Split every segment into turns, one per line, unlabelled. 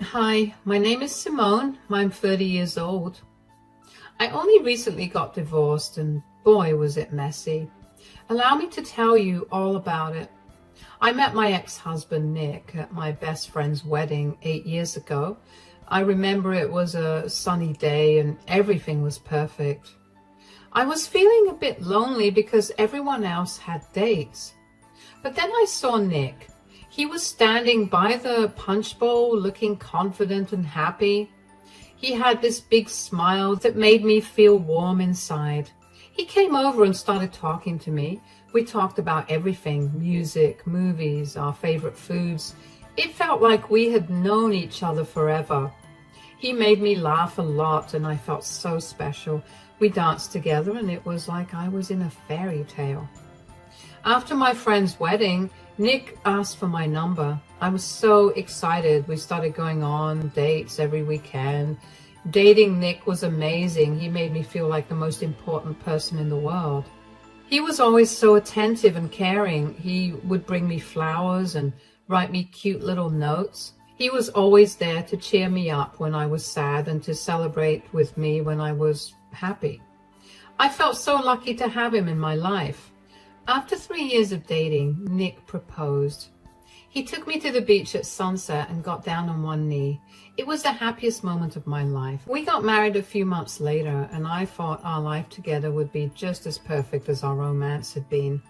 Hi, my name is Simone. I'm 30 years old. I only recently got divorced and boy was it messy. Allow me to tell you all about it. I met my ex-husband Nick at my best friend's wedding 8 years ago. I remember it was a sunny day and everything was perfect. I was feeling a bit lonely because everyone else had dates. But then I saw Nick. He was standing by the punch bowl looking confident and happy. He had this big smile that made me feel warm inside. He came over and started talking to me. We talked about everything, music, movies, our favorite foods. It felt like we had known each other forever. He made me laugh a lot and I felt so special. We danced together and it was like I was in a fairy tale. After my friend's wedding, Nick asked for my number. I was so excited. We started going on dates every weekend. Dating Nick was amazing. He made me feel like the most important person in the world. He was always so attentive and caring. He would bring me flowers and write me cute little notes. He was always there to cheer me up when I was sad and to celebrate with me when I was happy. I felt so lucky to have him in my life. After 3 years of dating, Nick proposed. He took me to the beach at sunset and got down on one knee. It was the happiest moment of my life. We got married a few months later, and I thought our life together would be just as perfect as our romance had been.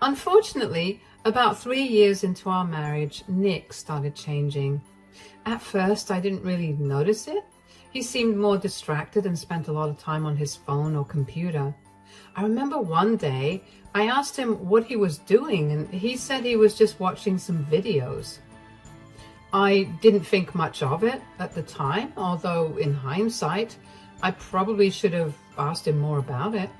Unfortunately, about 3 years into our marriage, Nick started changing. At first, I didn't really notice it. He seemed more distracted and spent a lot of time on his phone or computer. I remember one day I asked him what he was doing and he said he was just watching some videos. I didn't think much of it at the time, although in hindsight, I probably should have asked him more about it.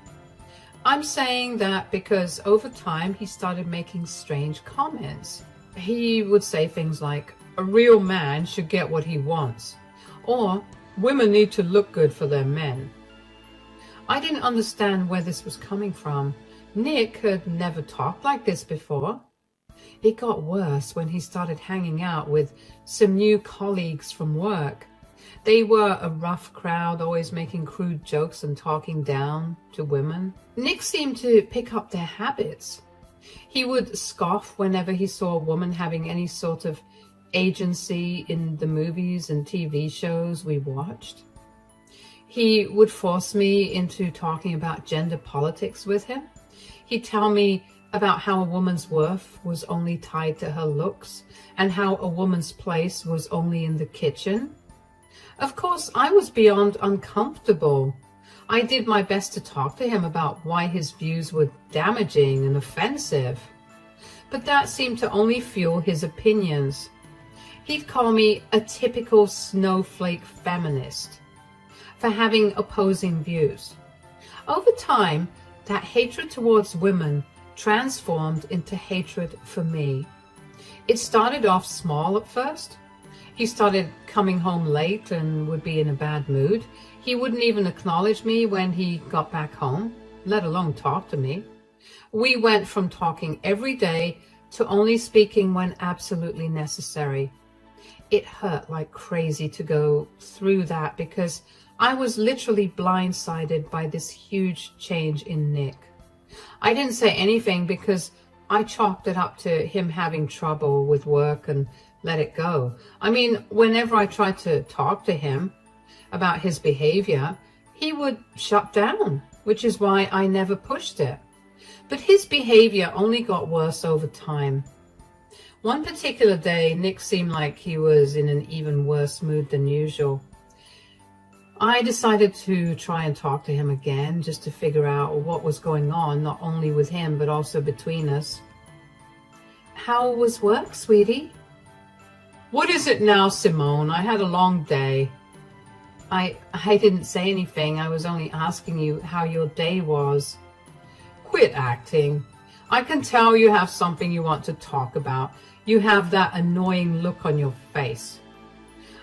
I'm saying that because over time he started making strange comments. He would say things like, "A real man should get what he wants," or "Women need to look good for their men." I didn't understand where this was coming from. Nick had never talked like this before. It got worse when he started hanging out with some new colleagues from work. They were a rough crowd, always making crude jokes and talking down to women. Nick seemed to pick up their habits. He would scoff whenever he saw a woman having any sort of agency in the movies and TV shows we watched. He would force me into talking about gender politics with him. He'd tell me about how a woman's worth was only tied to her looks and how a woman's place was only in the kitchen. Of course, I was beyond uncomfortable. I did my best to talk to him about why his views were damaging and offensive, but that seemed to only fuel his opinions. He'd call me a typical snowflake feminist for having opposing views. Over time, that hatred towards women transformed into hatred for me. It started off small at first. He started coming home late and would be in a bad mood. He wouldn't even acknowledge me when he got back home, let alone talk to me. We went from talking every day to only speaking when absolutely necessary. It hurt like crazy to go through that because I was literally blindsided by this huge change in Nick. I didn't say anything because I chalked it up to him having trouble with work and let it go. I mean, whenever I tried to talk to him about his behavior, he would shut down, which is why I never pushed it. But his behavior only got worse over time. One particular day, Nick seemed like he was in an even worse mood than usual. I decided to try and talk to him again just to figure out what was going on, not only with him, but also between us. "How was work, sweetie?" "What is it now, Simone? I had a long day." I didn't say anything. I was only asking you how your day was. "Quit acting. I can tell you have something you want to talk about. You have that annoying look on your face."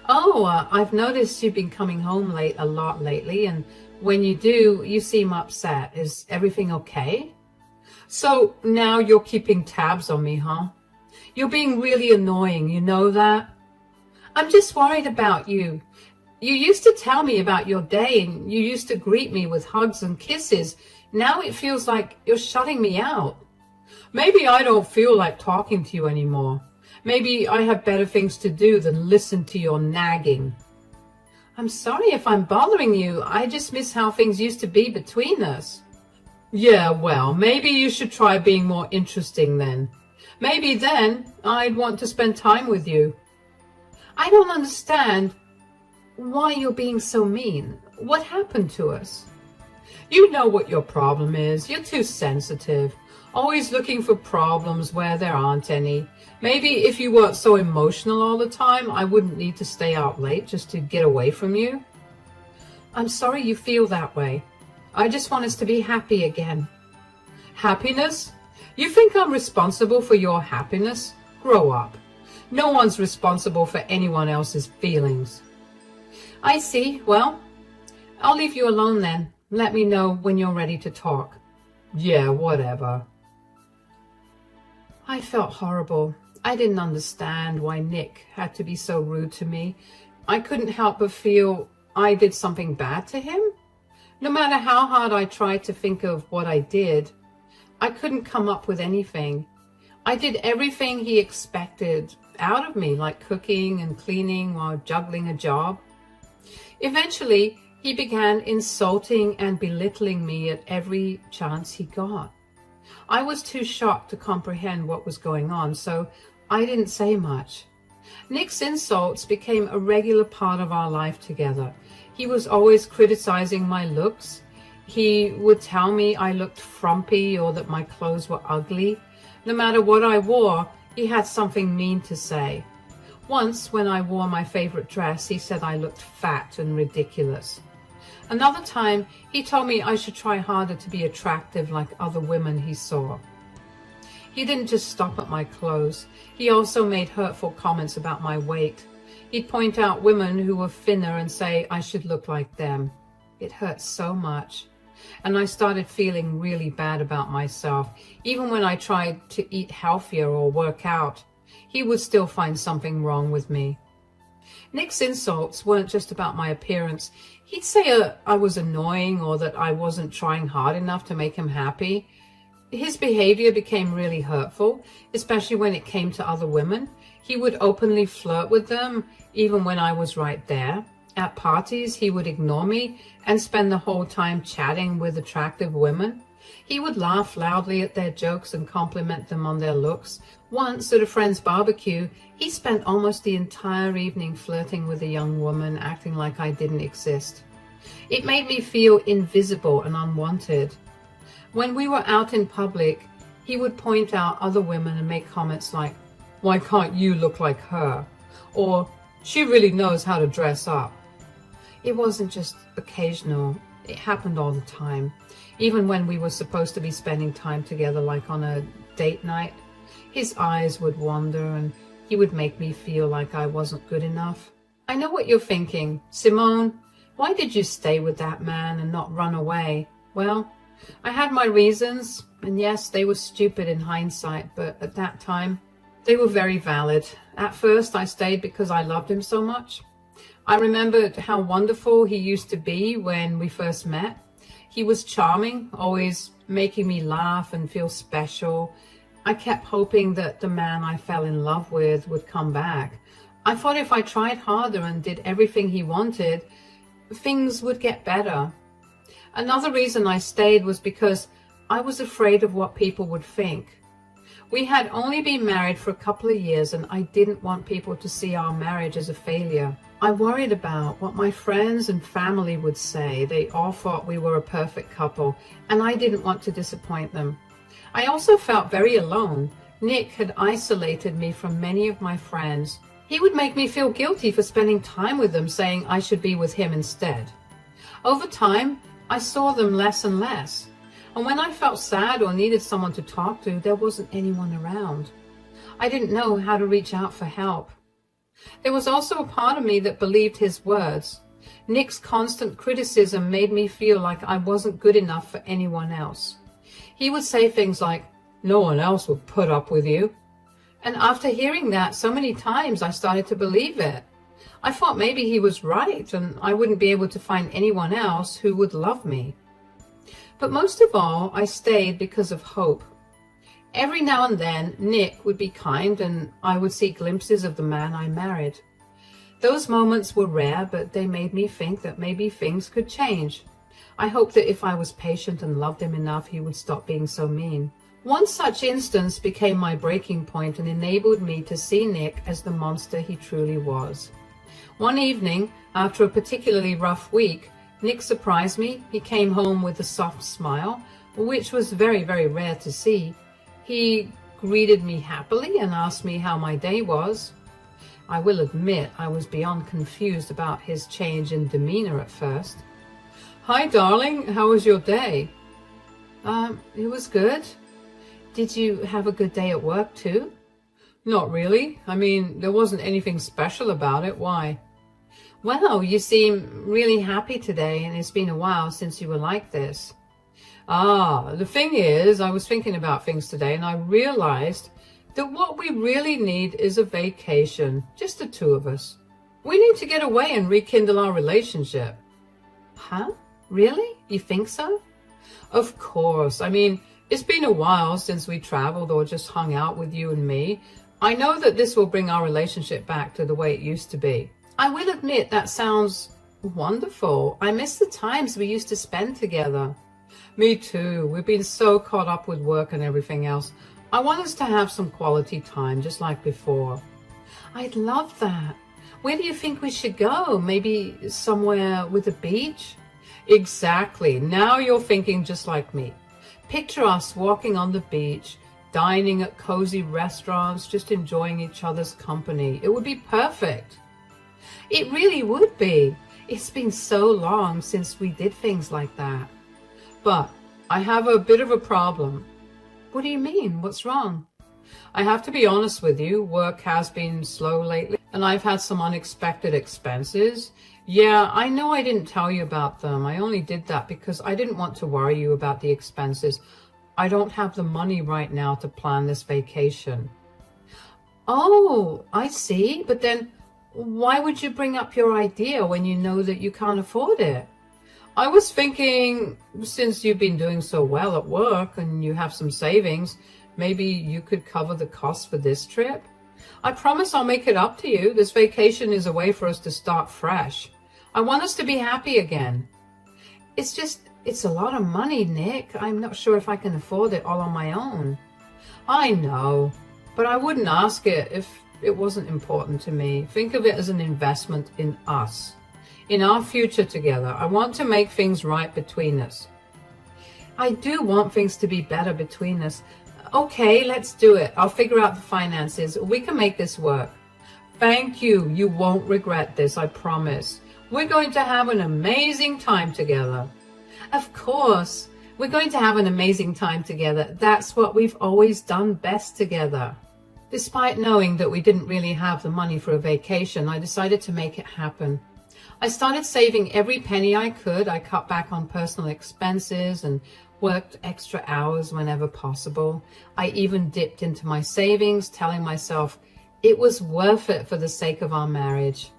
"Oh, I've noticed you've been coming home late a lot lately, and when you do, you seem upset. Is everything okay?" "So now you're keeping tabs on me, huh? You're being really annoying, you know that?" I'm just worried about you. You used to tell me about your day and you used to greet me with hugs and kisses. Now it feels like you're shutting me out. Maybe I don't feel like talking to you anymore. Maybe I have better things to do than listen to your nagging. I'm sorry if I'm bothering you. I just miss how things used to be between us. Yeah, well, maybe you should try being more interesting then. Maybe then I'd want to spend time with you. I don't understand why you're being so mean. What happened to us? You know what your problem is. You're too sensitive, always looking for problems where there aren't any. Maybe if you weren't so emotional all the time, I wouldn't need to stay out late just to get away from you. I'm sorry you feel that way. I just want us to be happy again. Happiness? You think I'm responsible for your happiness? Grow up. No one's responsible for anyone else's feelings. I see. Well, I'll leave you alone then. Let me know when you're ready to talk. Yeah, whatever. I felt horrible. I didn't understand why Nick had to be so rude to me. I couldn't help but feel I did something bad to him. No matter how hard I tried to think of what I did, I couldn't come up with anything. I did everything he expected out of me, like cooking and cleaning while juggling a job. Eventually, he began insulting and belittling me at every chance he got. I was too shocked to comprehend what was going on, so I didn't say much. Nick's insults became a regular part of our life together. He was always criticizing my looks. He would tell me I looked frumpy or that my clothes were ugly. No matter what I wore, he had something mean to say. Once, when I wore my favorite dress, he said I looked fat and ridiculous. Another time, he told me I should try harder to be attractive like other women he saw. He didn't just stop at my clothes. He also made hurtful comments about my weight. He'd point out women who were thinner and say I should look like them. It hurt so much. And I started feeling really bad about myself. Even when I tried to eat healthier or work out, he would still find something wrong with me. Nick's insults weren't just about my appearance. He'd say I was annoying or that I wasn't trying hard enough to make him happy. His behavior became really hurtful, especially when it came to other women. He would openly flirt with them, even when I was right there. At parties, he would ignore me and spend the whole time chatting with attractive women. He would laugh loudly at their jokes and compliment them on their looks. Once, at a friend's barbecue, he spent almost the entire evening flirting with a young woman, acting like I didn't exist. It made me feel invisible and unwanted. When we were out in public, he would point out other women and make comments like, "Why can't you look like her?" Or, "She really knows how to dress up." It wasn't just occasional. It happened all the time. Even when we were supposed to be spending time together, like on a date night, his eyes would wander and he would make me feel like I wasn't good enough. I know what you're thinking. Simone, why did you stay with that man and not run away? Well, I had my reasons, and yes, they were stupid in hindsight, but at that time, they were very valid. At first, I stayed because I loved him so much. I remembered how wonderful he used to be when we first met. He was charming, always making me laugh and feel special. I kept hoping that the man I fell in love with would come back. I thought if I tried harder and did everything he wanted, things would get better. Another reason I stayed was because I was afraid of what people would think. We had only been married for a couple of years, and I didn't want people to see our marriage as a failure. I worried about what my friends and family would say. They all thought we were a perfect couple, and I didn't want to disappoint them. I also felt very alone. Nick had isolated me from many of my friends. He would make me feel guilty for spending time with them, saying I should be with him instead. Over time, I saw them less and less. And when I felt sad or needed someone to talk to, there wasn't anyone around. I didn't know how to reach out for help. There was also a part of me that believed his words. Nick's constant criticism made me feel like I wasn't good enough for anyone else. He would say things like, "No one else would put up with you." And after hearing that so many times, I started to believe it. I thought maybe he was right and I wouldn't be able to find anyone else who would love me. But most of all, I stayed because of hope. Every now and then, Nick would be kind and I would see glimpses of the man I married. Those moments were rare, but they made me think that maybe things could change. I hoped that if I was patient and loved him enough, he would stop being so mean. One such instance became my breaking point and enabled me to see Nick as the monster he truly was. One evening, after a particularly rough week, Nick surprised me. He came home with a soft smile, which was very, very rare to see. He greeted me happily and asked me how my day was. I will admit I was beyond confused about his change in demeanor at first. "Hi, darling, how was your day?" It was good. Did you have a good day at work too?" "Not really. I mean, there wasn't anything special about it. Why?" "Well, you seem really happy today, and it's been a while since you were like this." The thing is, I was thinking about things today, and I realized that what we really need is a vacation, just the two of us. We need to get away and rekindle our relationship." "Huh? Really? You think so?" "Of course. I mean, it's been a while since we traveled or just hung out with you and me. I know that this will bring our relationship back to the way it used to be." "I will admit that sounds wonderful. I miss the times we used to spend together." "Me too. We've been so caught up with work and everything else. I want us to have some quality time, just like before." "I'd love that. Where do you think we should go? Maybe somewhere with a beach?" "Exactly. Now you're thinking just like me. Picture us walking on the beach, dining at cozy restaurants, just enjoying each other's company. It would be perfect." "It really would be. It's been so long since we did things like that." "But I have a bit of a problem." "What do you mean? What's wrong?" "I have to be honest with you. Work has been slow lately, and I've had some unexpected expenses. Yeah, I know I didn't tell you about them. I only did that because I didn't want to worry you about the expenses. I don't have the money right now to plan this vacation." "Oh, I see. But then why would you bring up your idea when you know that you can't afford it?" "I was thinking, since you've been doing so well at work and you have some savings, maybe you could cover the cost for this trip. I promise I'll make it up to you. This vacation is a way for us to start fresh. I want us to be happy again." It's a lot of money, Nick. I'm not sure if I can afford it all on my own." "I know, but I wouldn't ask it if it wasn't important to me. Think of it as an investment in us, in our future together. I want to make things right between us." "I do want things to be better between us." "Okay, let's do it. I'll figure out the finances. We can make this work." "Thank you. You won't regret this, I promise. We're going to have an amazing time together." "Of course. We're going to have an amazing time together. That's what we've always done best together." Despite knowing that we didn't really have the money for a vacation, I decided to make it happen. I started saving every penny I could. I cut back on personal expenses and worked extra hours whenever possible. I even dipped into my savings, telling myself it was worth it for the sake of our marriage.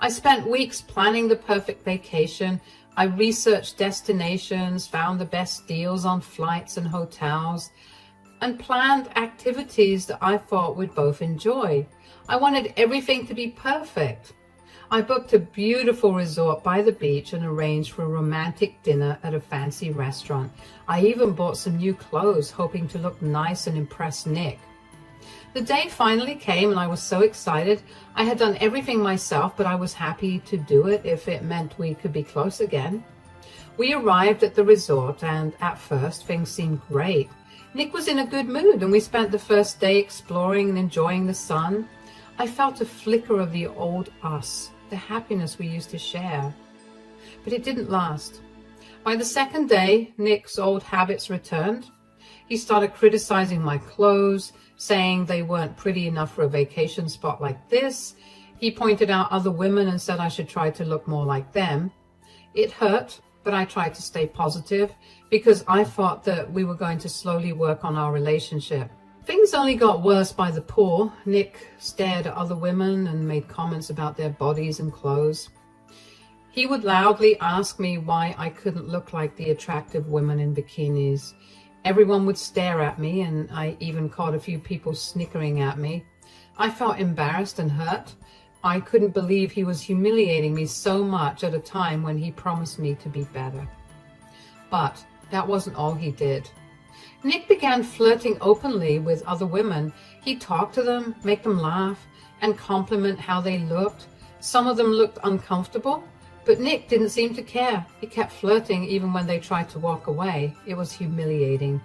I spent weeks planning the perfect vacation. I researched destinations, found the best deals on flights and hotels, and planned activities that I thought we'd both enjoy. I wanted everything to be perfect. I booked a beautiful resort by the beach and arranged for a romantic dinner at a fancy restaurant. I even bought some new clothes, hoping to look nice and impress Nick. The day finally came and I was so excited. I had done everything myself, but I was happy to do it if it meant we could be close again. We arrived at the resort and at first things seemed great. Nick was in a good mood and we spent the first day exploring and enjoying the sun. I felt a flicker of the old us, the happiness we used to share. But it didn't last. By the second day, Nick's old habits returned. He started criticizing my clothes, saying they weren't pretty enough for a vacation spot like this. He pointed out other women and said I should try to look more like them. It hurt, but I tried to stay positive because I thought that we were going to slowly work on our relationship. Things only got worse by the pour. Nick stared at other women and made comments about their bodies and clothes. He would loudly ask me why I couldn't look like the attractive women in bikinis. Everyone would stare at me, and I even caught a few people snickering at me. I felt embarrassed and hurt. I couldn't believe he was humiliating me so much at a time when he promised me to be better. But that wasn't all he did. Nick began flirting openly with other women. He'd talk to them, make them laugh, and compliment how they looked. Some of them looked uncomfortable, but Nick didn't seem to care. He kept flirting even when they tried to walk away. It was humiliating.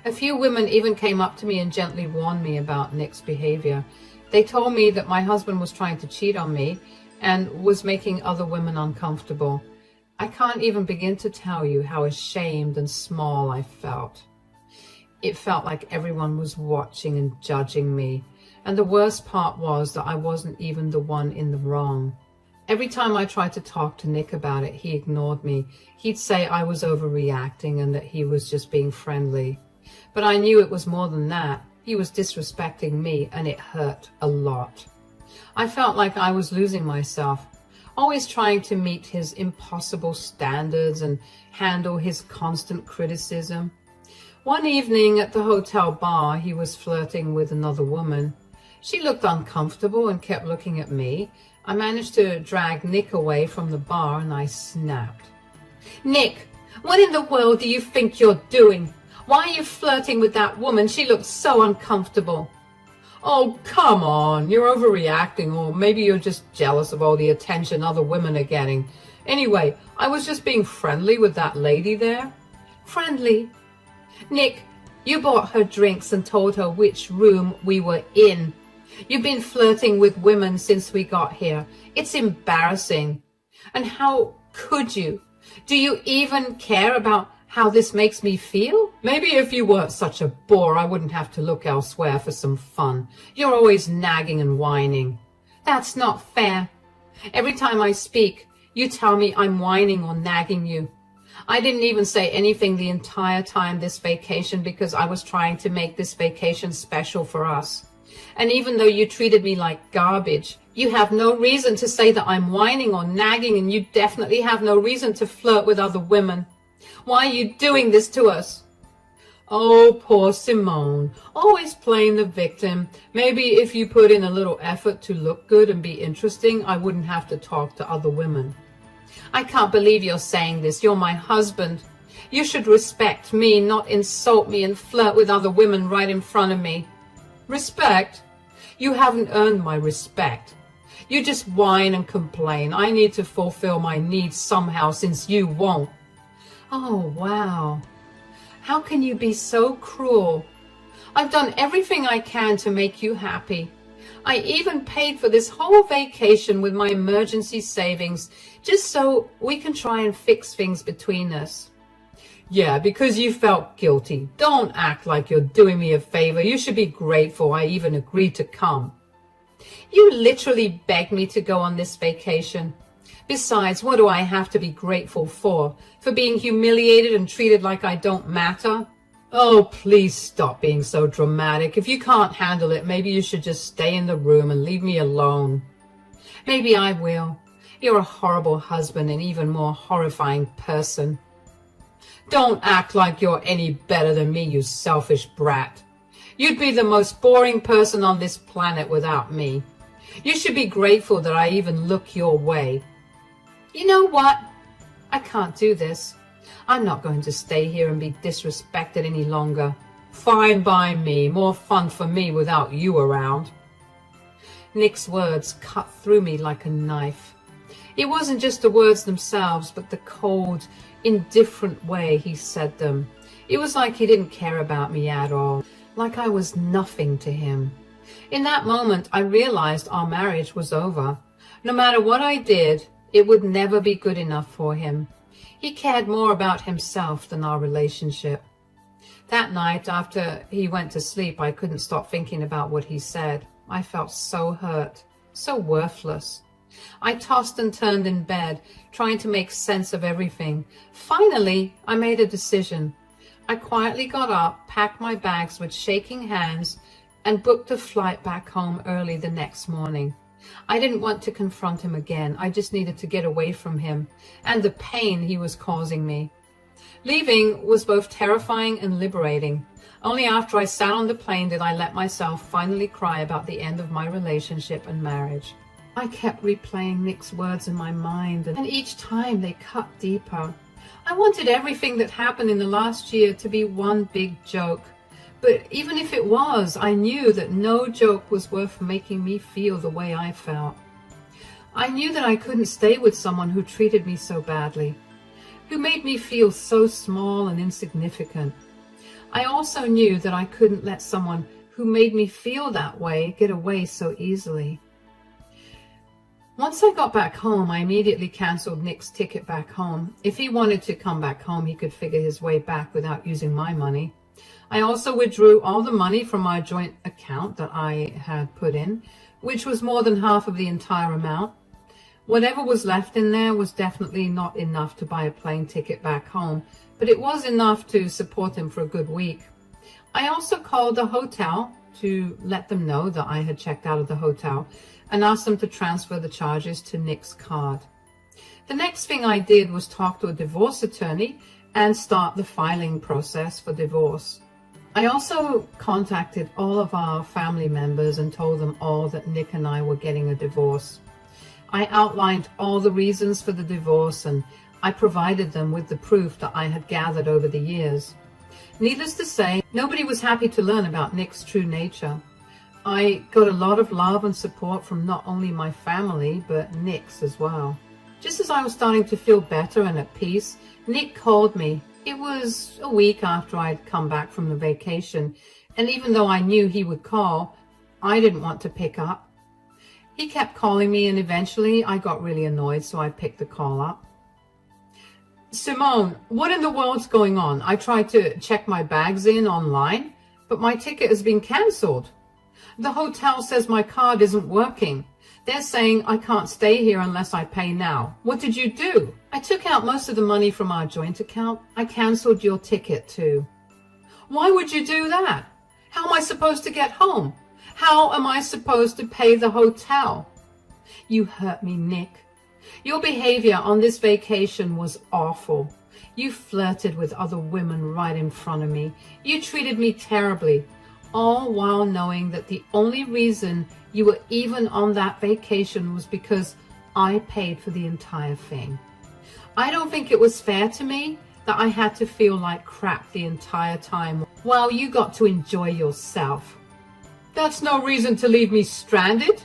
A few women even came up to me and gently warned me about Nick's behavior. They told me that my husband was trying to cheat on me and was making other women uncomfortable. I can't even begin to tell you how ashamed and small I felt. It felt like everyone was watching and judging me. And the worst part was that I wasn't even the one in the wrong. Every time I tried to talk to Nick about it, he ignored me. He'd say I was overreacting and that he was just being friendly. But I knew it was more than that. He was disrespecting me, and it hurt a lot. I felt like I was losing myself, always trying to meet his impossible standards and handle his constant criticism. One evening at the hotel bar, he was flirting with another woman. She looked uncomfortable and kept looking at me. I managed to drag Nick away from the bar, and I snapped. "Nick, what in the world do you think you're doing? Why are you flirting with that woman? She looks so uncomfortable." "Oh, come on, you're overreacting, or maybe you're just jealous of all the attention other women are getting. Anyway, I was just being friendly with that lady there." "Friendly? Nick, you bought her drinks and told her which room we were in. You've been flirting with women since we got here. It's embarrassing. And how could you? Do you even care about how this makes me feel? Maybe if you weren't such a bore, I wouldn't have to look elsewhere for some fun. You're always nagging and whining." "That's not fair. Every time I speak, you tell me I'm whining or nagging you. I didn't even say anything the entire time this vacation because I was trying to make this vacation special for us. And even though you treated me like garbage, you have no reason to say that I'm whining or nagging, and you definitely have no reason to flirt with other women. Why are you doing this to us?" Oh, poor Simone, always playing the victim. Maybe if you put in a little effort to look good and be interesting, I wouldn't have to talk to other women. "I can't believe you're saying this. You're my husband. You should respect me, not insult me and flirt with other women right in front of me." "Respect? You haven't earned my respect. You just whine and complain. I need to fulfill my needs somehow since you won't." Oh, wow. How can you be so cruel? I've done everything I can to make you happy. I even paid for this whole vacation with my emergency savings just so we can try and fix things between us. "Yeah, because you felt guilty. Don't act like you're doing me a favor. You should be grateful I even agreed to come." You literally begged me to go on this vacation. Besides, what do I have to be grateful for? For being humiliated and treated like I don't matter? Oh, please stop being so dramatic. If you can't handle it, maybe you should just stay in the room and leave me alone. Maybe I will. You're a horrible husband and even more horrifying person. Don't act like you're any better than me, you selfish brat. You'd be the most boring person on this planet without me. You should be grateful that I even look your way. You know what? I can't do this. I'm not going to stay here and be disrespected any longer. Fine by me. More fun for me without you around. Nick's words cut through me like a knife. It wasn't just the words themselves, but the cold, indifferent way he said them. It was like he didn't care about me at all, like I was nothing to him. In that moment, I realized our marriage was over. No matter what I did, it would never be good enough for him. He cared more about himself than our relationship. That night, after he went to sleep, I couldn't stop thinking about what he said. I felt so hurt, so worthless. I tossed and turned in bed, trying to make sense of everything. Finally, I made a decision. I quietly got up, packed my bags with shaking hands, and booked a flight back home early the next morning. I didn't want to confront him again. I just needed to get away from him and the pain he was causing me. Leaving was both terrifying and liberating. Only after I sat on the plane did I let myself finally cry about the end of my relationship and marriage. I kept replaying Nick's words in my mind, and each time they cut deeper. I wanted everything that happened in the last year to be one big joke. But even if it was, I knew that no joke was worth making me feel the way I felt. I knew that I couldn't stay with someone who treated me so badly, who made me feel so small and insignificant. I also knew that I couldn't let someone who made me feel that way get away so easily. Once I got back home, I immediately canceled Nick's ticket back home. If he wanted to come back home, he could figure his way back without using my money. I also withdrew all the money from our joint account that I had put in, which was more than half of the entire amount. Whatever was left in there was definitely not enough to buy a plane ticket back home, but it was enough to support him for a good week. I also called the hotel to let them know that I had checked out of the hotel and asked them to transfer the charges to Nick's card. The next thing I did was talk to a divorce attorney and start the filing process for divorce. I also contacted all of our family members and told them all that Nick and I were getting a divorce. I outlined all the reasons for the divorce, and I provided them with the proof that I had gathered over the years. Needless to say, nobody was happy to learn about Nick's true nature. I got a lot of love and support from not only my family, but Nick's as well. Just as I was starting to feel better and at peace, Nick called me. It was a week after I'd come back from the vacation, and even though I knew he would call, I didn't want to pick up. He kept calling me, and eventually I got really annoyed, so I picked the call up. Simone, what in the world's going on? I tried to check my bags in online, but my ticket has been cancelled. The hotel says my card isn't working. They're saying I can't stay here unless I pay now. What did you do? I took out most of the money from our joint account. I cancelled your ticket too. Why would you do that? How am I supposed to get home? How am I supposed to pay the hotel? You hurt me, Nick. Your behavior on this vacation was awful. You flirted with other women right in front of me. You treated me terribly, all while knowing that the only reason you were even on that vacation was because I paid for the entire thing. I don't think it was fair to me that I had to feel like crap the entire time while you got to enjoy yourself. That's no reason to leave me stranded.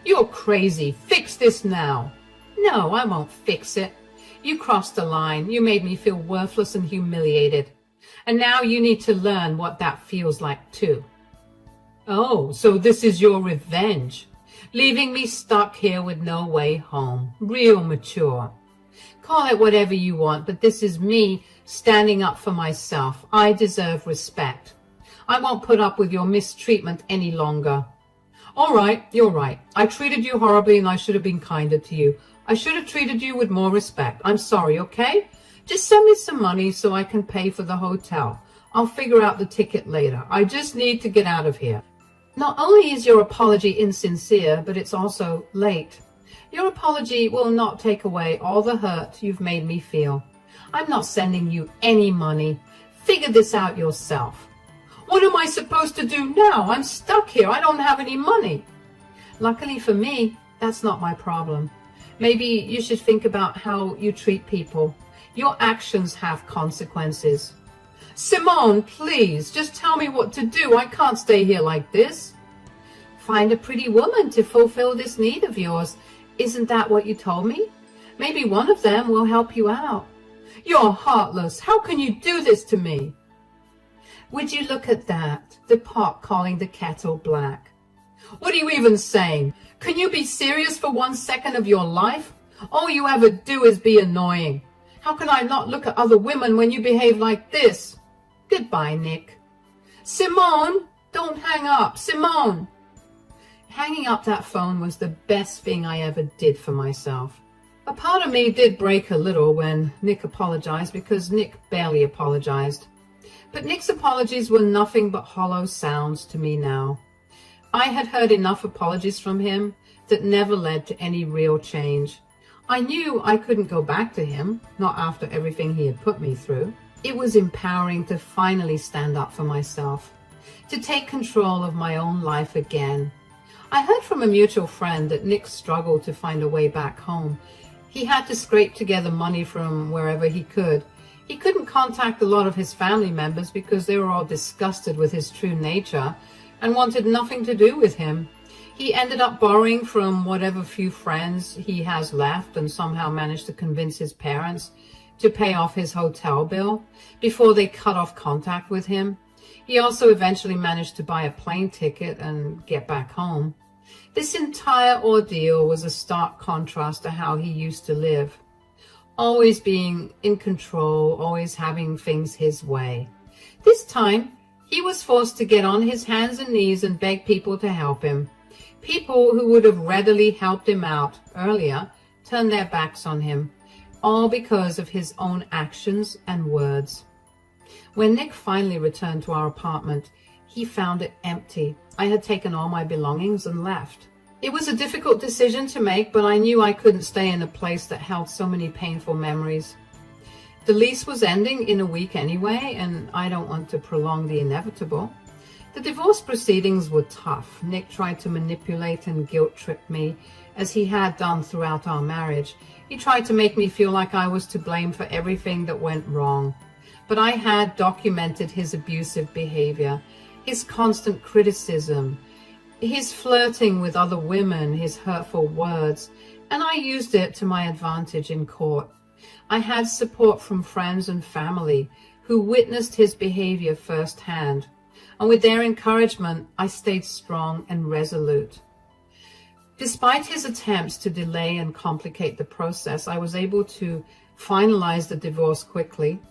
You're crazy. Fix this now. No, I won't fix it. You crossed the line. You made me feel worthless and humiliated. And now you need to learn what that feels like too. Oh, so this is your revenge. Leaving me stuck here with no way home. Real mature. Call it whatever you want, but this is me standing up for myself. I deserve respect. I won't put up with your mistreatment any longer. All right, you're right. I treated you horribly and I should have been kinder to you. I should have treated you with more respect. I'm sorry, okay? Just send me some money so I can pay for the hotel. I'll figure out the ticket later. I just need to get out of here. Not only is your apology insincere, but it's also late. Your apology will not take away all the hurt you've made me feel. I'm not sending you any money. Figure this out yourself. What am I supposed to do now? I'm stuck here. I don't have any money. Luckily for me, that's not my problem. Maybe you should think about how you treat people. Your actions have consequences. Simone, please, just tell me what to do. I can't stay here like this. Find a pretty woman to fulfill this need of yours. Isn't that what you told me? Maybe one of them will help you out. You're heartless. How can you do this to me? Would you look at that? The pot calling the kettle black. What are you even saying? Can you be serious for 1 second of your life? All you ever do is be annoying. How can I not look at other women when you behave like this? Goodbye, Nick. Simone, don't hang up. Simone. Hanging up that phone was the best thing I ever did for myself. A part of me did break a little when Nick apologized, because Nick barely apologized. But Nick's apologies were nothing but hollow sounds to me now. I had heard enough apologies from him that never led to any real change. I knew I couldn't go back to him, not after everything he had put me through. It was empowering to finally stand up for myself, to take control of my own life again. I heard from a mutual friend that Nick struggled to find a way back home. He had to scrape together money from wherever he could. He couldn't contact a lot of his family members because they were all disgusted with his true nature and wanted nothing to do with him. He ended up borrowing from whatever few friends he has left and somehow managed to convince his parents to pay off his hotel bill before they cut off contact with him. He also eventually managed to buy a plane ticket and get back home. This entire ordeal was a stark contrast to how he used to live. Always being in control, always having things his way. This time, he was forced to get on his hands and knees and beg people to help him. People who would have readily helped him out earlier turned their backs on him, all because of his own actions and words. When Nick finally returned to our apartment, he found it empty. I had taken all my belongings and left. It was a difficult decision to make, but I knew I couldn't stay in a place that held so many painful memories. The lease was ending in a week anyway, and I don't want to prolong the inevitable. The divorce proceedings were tough. Nick tried to manipulate and guilt-trip me, as he had done throughout our marriage. He tried to make me feel like I was to blame for everything that went wrong. But I had documented his abusive behavior, his constant criticism, his flirting with other women, his hurtful words, and I used it to my advantage in court. I had support from friends and family who witnessed his behavior firsthand, and with their encouragement, I stayed strong and resolute. Despite his attempts to delay and complicate the process, I was able to finalize the divorce quickly.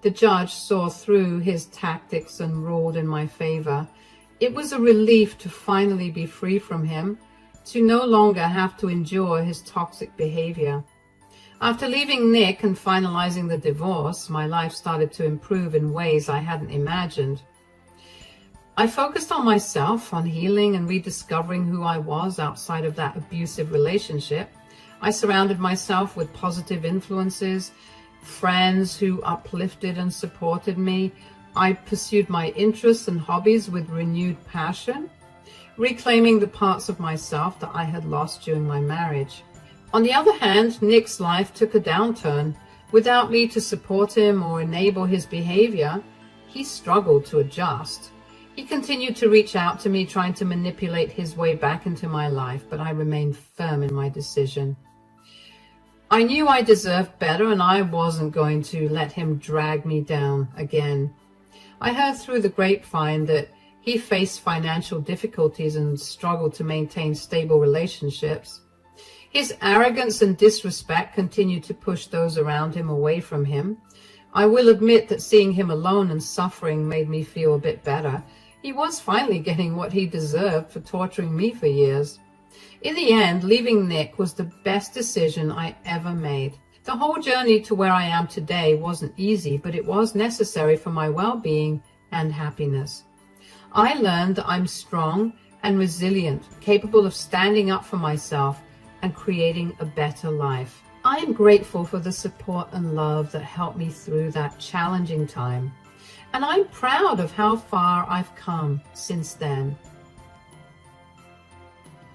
The judge saw through his tactics and ruled in my favor. It was a relief to finally be free from him, to no longer have to endure his toxic behavior. After leaving Nick and finalizing the divorce, my life started to improve in ways I hadn't imagined. I focused on myself, on healing and rediscovering who I was outside of that abusive relationship. I surrounded myself with positive influences, friends who uplifted and supported me. I pursued my interests and hobbies with renewed passion, reclaiming the parts of myself that I had lost during my marriage. On the other hand, Nick's life took a downturn. Without me to support him or enable his behavior, he struggled to adjust. He continued to reach out to me, trying to manipulate his way back into my life, but I remained firm in my decision. I knew I deserved better, and I wasn't going to let him drag me down again. I heard through the grapevine that he faced financial difficulties and struggled to maintain stable relationships. His arrogance and disrespect continued to push those around him away from him. I will admit that seeing him alone and suffering made me feel a bit better. He was finally getting what he deserved for torturing me for years. In the end, leaving Nick was the best decision I ever made. The whole journey to where I am today wasn't easy, but it was necessary for my well-being and happiness. I learned that I'm strong and resilient, capable of standing up for myself and creating a better life. I am grateful for the support and love that helped me through that challenging time, and I'm proud of how far I've come since then.